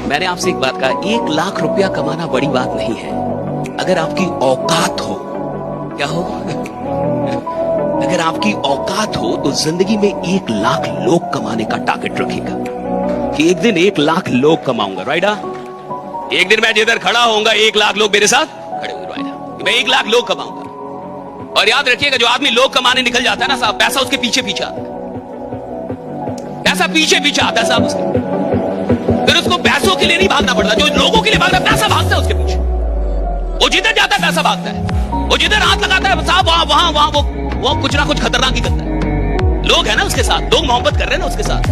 मैंने आपसे एक बात कहा, 1 लाख रुपया कमाना बड़ी बात नहीं है, अगर आपकी औकात हो। क्या हो? अगर आपकी औकात हो तो जिंदगी में 1 लाख लोग कमाने का टारगेट रखेगा कि एक दिन 1 लाख लोग कमाऊंगा। राइडा, एक दिन मैं जिधर खड़ा होऊंगा 1 लाख लोग मेरे साथ खड़े होंगे। राइडा, मैं 1 लाख लोग कमाऊंगा। और याद रखिएगा, जो आदमी लोग कमाने निकल जाता है ना साहब, पैसा उसके पीछे पीछे आता है। पैसा पीछे पीछे आता है साहब उसके। फिर उसको पैसों के लिए नहीं भागना पड़ता, जो लोगों के लिए भागना, पैसा भागता है उसके पीछे। वो जिधर जाता है पैसा भागता है, वो जिधर हाथ लगाता है साहब वहां वहां वहां वो कुछ ना कुछ खतरनाक ही करता है। लोग है ना उसके साथ, लोग मोहब्बत कर रहे हैं ना उसके साथ।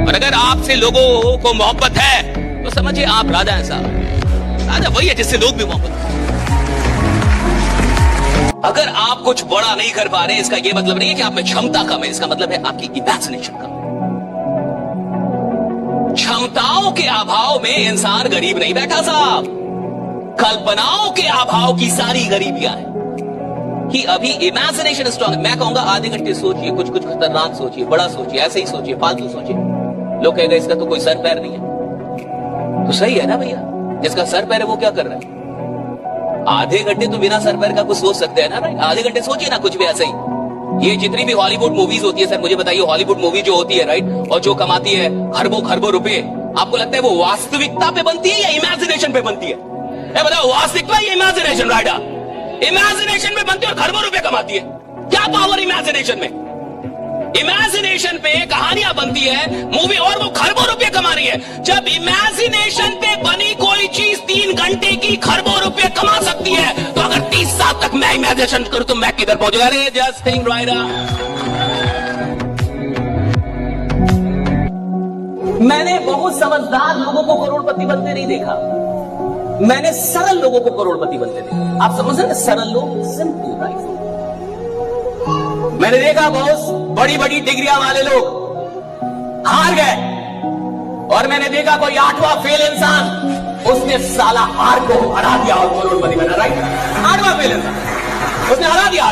और अगर आपसे लोगों को मोहब्बत है तो समझिए आप राजा हैं साहब। राजा वही है जिससे लोग भी मोहब्बत करते हैं। अगर आप कुछ बड़ा नहीं कर पा रहे, इसका यह मतलब नहीं है कि आप में क्षमता कम है, इसका मतलब है आपकी इमेजिनेशन कम है। क्षमताओं के अभाव में इंसान गरीब नहीं बैठा साहब, कल्पनाओं के अभाव की सारी गरीबियां हैं कि अभी इमेजिनेशन स्ट्रॉन्ग। मैं कहूंगा आधे घंटे सोचिए, कुछ कुछ खतरनाक सोचिए, बड़ा सोचिए, ऐसे ही सोचिए, फालतू सोचिए। लोग कहेंगे इसका तो कोई सर पैर नहीं है, तो सही है ना भैया, जिसका सर पैर है वो क्या कर रहा है? आधे घंटे तो बिना सर पैर का कुछ सोच सकते हैं ना भाई, आधे घंटे सोचिए ना कुछ भी ऐसे ही। ये जितनी भी हॉलीवुड मूवीज होती है सर, मुझे बताइए, हॉलीवुड मूवी जो होती है राइट, और जो कमाती है खरबों खरबों रुपए, आपको लगता है वो वास्तविकता पे बनती है या इमेजिनेशन पे बनती है? बताओ, वास्तविकता या इमेजिनेशन? राइडा, इमेजिनेशन में बनती है और खरबों रुपए कमाती है। क्या पावर इमेजिनेशन में? इमेजिनेशन पे कहानियां बनती है, मूवी, और वो खरबों रुपए कमा रही है। जब इमेजिनेशन पे बनी कोई चीज 3 घंटे की खरबों रुपए कमा सकती है, तो अगर 30 साल तक मैं इमेजिनेशन करूं तो मैं किधर पहुंचूंगा? अरे जस्ट थिंक राइडा। मैंने बहुत समझदार लोगों को करोड़पति बनते नहीं देखा, मैंने सरल लोगों को करोड़पति बनते देखा। आप समझ रहे हैं? सरल लोग, सिंपल लाइफ। मैंने देखा बहुत बड़ी बड़ी डिग्रियां वाले लोग हार गए, और मैंने देखा कोई 8वां फेल इंसान, उसने साला हार को हरा दिया और करोड़पति बना। राइट, 8वां फेल इंसान, उसने हरा दिया।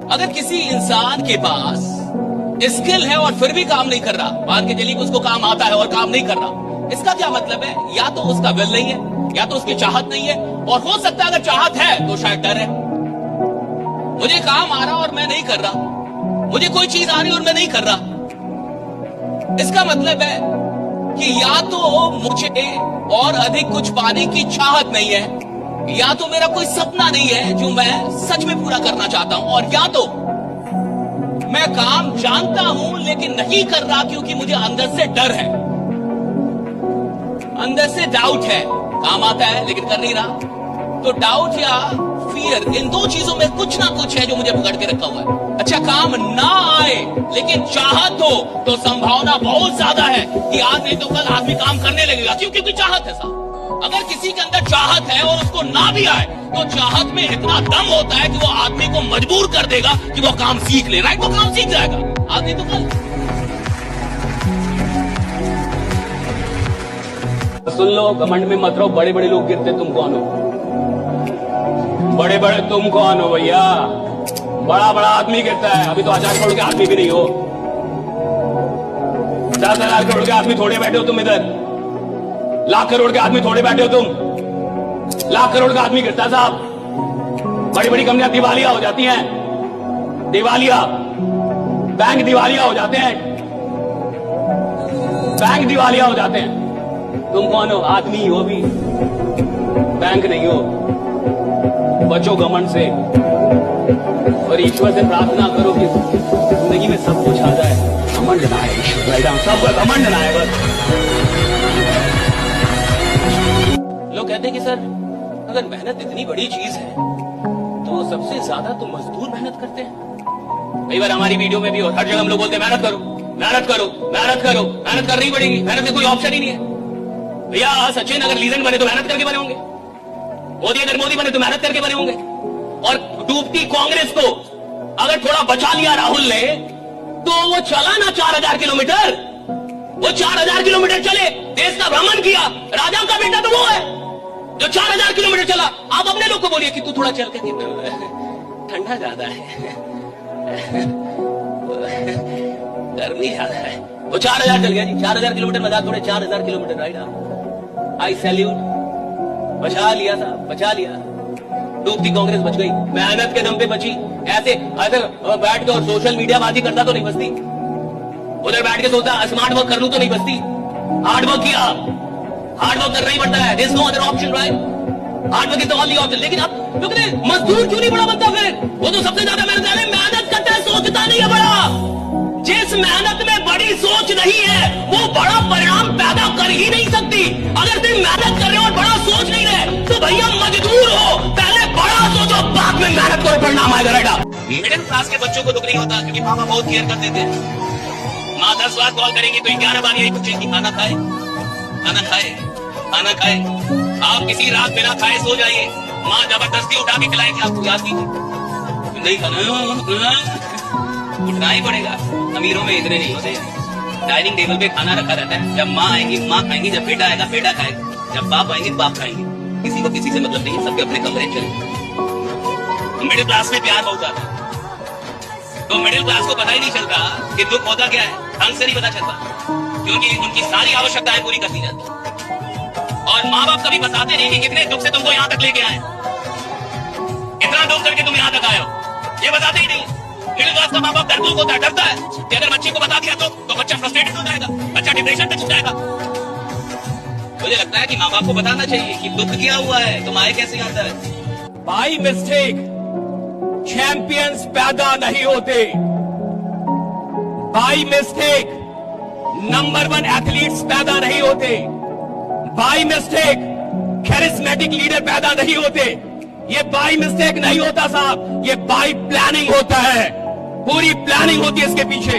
अगर किसी इंसान के पास स्किल है और फिर भी काम नहीं कर रहा, मान के चलिए उसको काम आता है और काम नहीं कर रहा, इसका क्या मतलब है? या तो उसका विल नहीं है, या तो उसकी चाहत नहीं है, और हो सकता है अगर चाहत है तो शायद डर है। मुझे काम आ रहा और मैं नहीं कर रहा, मुझे कोई चीज आ रही और मैं नहीं कर रहा, इसका मतलब है कि या तो मुझे और अधिक कुछ पाने की चाहत नहीं है, या तो मेरा कोई सपना नहीं है जो मैं सच में पूरा करना चाहता हूं, और या तो मैं काम जानता हूं लेकिन नहीं कर रहा क्योंकि मुझे अंदर से डर है, अंदर से डाउट है। काम आता है लेकिन कर नहीं रहा, तो डाउट या फियर, इन दो चीजों में कुछ ना कुछ है जो मुझे पकड़ के रखा हुआ है। अच्छा, काम ना आए लेकिन चाहत हो तो संभावना बहुत ज्यादा है कि आज नहीं तो कल आदमी काम करने लगेगा, क्योंकि चाहत है साहब। अगर किसी के अंदर चाहत है और उसको ना भी आए, तो चाहत में इतना दम होता है कि वो आदमी को मजबूर कर देगा कि वो काम सीख ले। राइट, वो काम सीख जाएगा आज नहीं तो कल। सुन लो, घमंड में मत रहो, बड़े बड़े लोग गिरते, तुम कौन हो? बड़े बड़े तुम कौन हो भैया? बड़ा बड़ा आदमी गिरता है, अभी तो 1000 करोड़ के आदमी भी नहीं हो, 10,000 करोड़ के आदमी थोड़े बैठे हो तुम इधर, लाख करोड़ के आदमी थोड़े बैठे हो तुम। लाख करोड़ का आदमी गिरता साहब। बड़ी बड़ी कंपनियां दिवालिया हो जाती हैं, दिवालिया, बैंक दिवालिया हो जाते हैं, बैंक दिवालिया हो जाते हैं। तुम कौन हो? आदमी हो भी, बैंक नहीं हो। बचो घमंड से और ईश्वर से प्रार्थना करो कि जिंदगी में सब कुछ आ जाए। घमंड ना है ईश्वर, सब घमंड ना है बस। लोग कहते हैं कि सर अगर मेहनत इतनी बड़ी चीज है तो सबसे ज्यादा तो मजदूर मेहनत करते हैं। कई बार हमारी वीडियो में भी और हर जगह हम लोग बोलते हैं मेहनत करो, मेहनत करो, मेहनत करो, मेहनत करनी पड़ेगी, मेहनत में कोई ऑप्शन ही नहीं है। भैया सचिन अगर लीजेंड बने तो मेहनत करके बने होंगे, मोदी अगर मोदी बने तो मेहनत करके बने होंगे, और डूबती कांग्रेस को अगर थोड़ा बचा लिया राहुल ने तो वो चला ना 4000 किलोमीटर, वो 4000 किलोमीटर चले, देश का भ्रमण किया। राजा का बेटा तो वो है जो 4000 किलोमीटर चला। आप अपने लोग को बोलिए कि तू थोड़ा चल के, ठंडा ज्यादा है, गर्मी ज्यादा है। वो 4000 चल गया जी, 4000 किलोमीटर मजाक थोड़े, 4000 किलोमीटर राइट आप। आई सैल्यूट, बचा लिया था, बचा लिया। डूबती कांग्रेस बच गई, मेहनत के दम पे बची। ऐसे अगर बैठ कर सोशल मीडिया बाजी करता तो नहीं बचती, उधर बैठ के सोचता स्मार्ट वर्क कर लूं तो नहीं बचती। हार्ड वर्क किया, हार्ड वर्क करना ही पड़ता है, there is no other option right. Hard work is the only option. लेकिन अब क्योंकि मजदूर क्यों नहीं बड़ा बनता फिर? वो तो सबसे ज्यादा मेहनत करता है, सोचता नहीं है बड़ा। जिस मेहनत में बड़ी सोच नहीं है वो बड़ा परिणाम पैदा कर ही नहीं सकती। अगर तुम मेहनत कर रहे हो और बड़ा सोच नहीं रहे तो भैया मजदूर हो, पहले बड़ा सोचो बाद में मेहनत करो, परिणाम आएगा राइट। मिडिल क्लास के बच्चों को दुख नहीं होता क्योंकि मामा बहुत केयर कर देते हैं। माँ 10 बार कॉल करेंगी तो 11 बार यही पूछेंगी खाना खाए, खाना खाए, खाना खाए। आप किसी रात बिना खाए सो जाइए, माँ जबरदस्ती उठा के खिलाएंगे, आपको याद नहीं खाना, उठना ही पड़ेगा। अमीरों में इतने नहीं होते, डाइनिंग टेबल पे खाना रखा रहता है। जब माँ आएंगी माँ खाएंगी, जब बेटा आएगा बेटा खाएगा, जब बाप आएंगे बाप खाएंगे। किसी को किसी से मतलब नहीं है, सबके अपने कमरे चले। मिडिल क्लास में प्यार बहुत ज्यादा है, तो मिडिल क्लास को पता ही नहीं चलता कि दुख होता क्या है, ढंग से नहीं पता चलता, क्योंकि उनकी सारी आवश्यकताएं पूरी कर दी जाती। और माँ बाप कभी बताते नहीं कि कितने दुख से तुमको यहाँ तक लेके आए, कितना दुख करके तुम यहाँ तक आए हो, ये बताते ही नहीं। मिडिल क्लास का माँ बाप डरपोक होता है, डरता है कि अगर बच्चे को बता दिया तो बच्चा फ्रस्ट्रेटेड हो जाएगा, बच्चा डिप्रेशन में चल जाएगा। मुझे लगता है कि माँ बाप को बताना चाहिए कि दुख क्या हुआ है, तुम आए कैसे आता है। बाई मिस्टेक चैंपियंस पैदा नहीं होते, बाई मिस्टेक नंबर 1 एथलीट्स पैदा नहीं होते, बाई मिस्टेक कैरिस्मेटिक लीडर पैदा नहीं होते। ये बाई मिस्टेक नहीं होता साहब, ये बाई प्लानिंग होता है। पूरी प्लानिंग होती है इसके पीछे,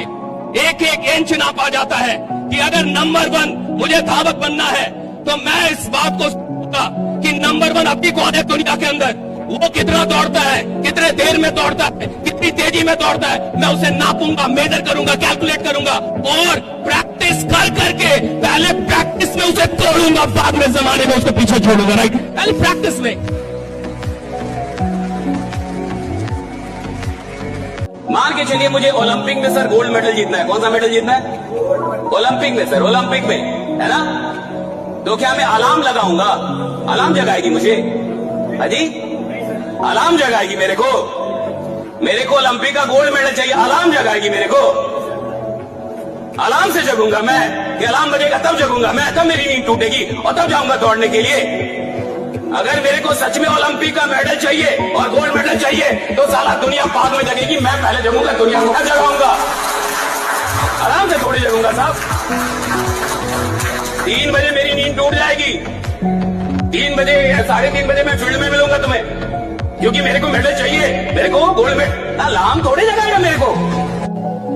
एक एक इंच नापा जाता है कि अगर नंबर 1 मुझे धावक बनना है तो मैं इस बात को सोचूंगा कि नंबर 1 अपनी कौन है दुनिया के अंदर, वो कितना दौड़ता है, कितने देर में दौड़ता है, कितनी तेजी में दौड़ता है, मैं उसे नापूंगा, मेजर करूंगा, कैलकुलेट करूंगा और प्रैक्टिस कर करके पहले प्रैक्टिस में उसे तोड़ूंगा, बाद में जमाने में उसको पीछे छोड़ूंगा राइट। पहले प्रैक्टिस में। मान के चलिए मुझे ओलंपिक में सर गोल्ड मेडल जीतना है। कौन सा मेडल जीतना है? ओलंपिक में सर, ओलंपिक में, है ना? तो क्या मैं अलार्म लगाऊंगा, अलार्म जगाएगी मुझे? अजी अलार्म जगाएगी मेरे को ओलंपिक का गोल्ड मेडल चाहिए, अलार्म जगाएगी मेरे को? अलार्म से जगूंगा मैं कि अलार्म बजेगा तब जगूंगा मैं, तब मेरी नींद टूटेगी और तब जाऊंगा दौड़ने के लिए। अगर मेरे को सच में ओलंपिक का मेडल चाहिए और गोल्ड मेडल चाहिए तो साला दुनिया बाद में जगेगी, मैं पहले जगूंगा, दुनिया को मैं जगाऊंगा, आराम से थोड़ी जगूंगा साहब। 3 बजे मेरी नींद टूट जाएगी, 3 बजे या 3:30 बजे मैं फील्ड में मिलूंगा तुम्हें, क्योंकि मेरे को मेडल चाहिए, मेरे को गोल्ड मेडल। अलार्म थोड़ी जगाएगा मेरे को।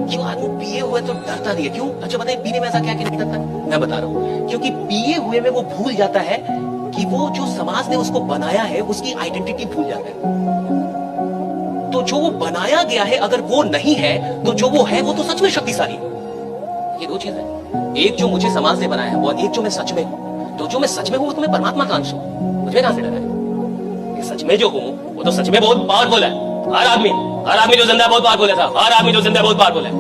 क्यों आदमी पिए हुए तो डरता नहीं है? क्यों? अच्छा बताइए, पीने में ऐसा क्या नहीं डरता? मैं बता रहा हूं, क्योंकि पिए हुए में वो भूल जाता है कि वो जो समाज ने उसको बनाया है उसकी आइडेंटिटी भूल जाता है। तो जो वो बनाया गया है अगर वो नहीं है तो जो वो है वो तो सच में शक्तिशाली है। ये 2 चीज है, एक जो मुझे समाज ने बनाया है और एक जो मैं सच में हूं। तो जो मैं सच में हूं वो तो मैं परमात्मा का अंश हूं, मुझे कहां से डर है? ये सच में जो हूं वो तो सच में बहुत पावरफुल है। हर आदमी जो जिंदा है बहुत पावरफुल है साहब, हर आदमी जो जिंदा है बहुत पावरफुल है।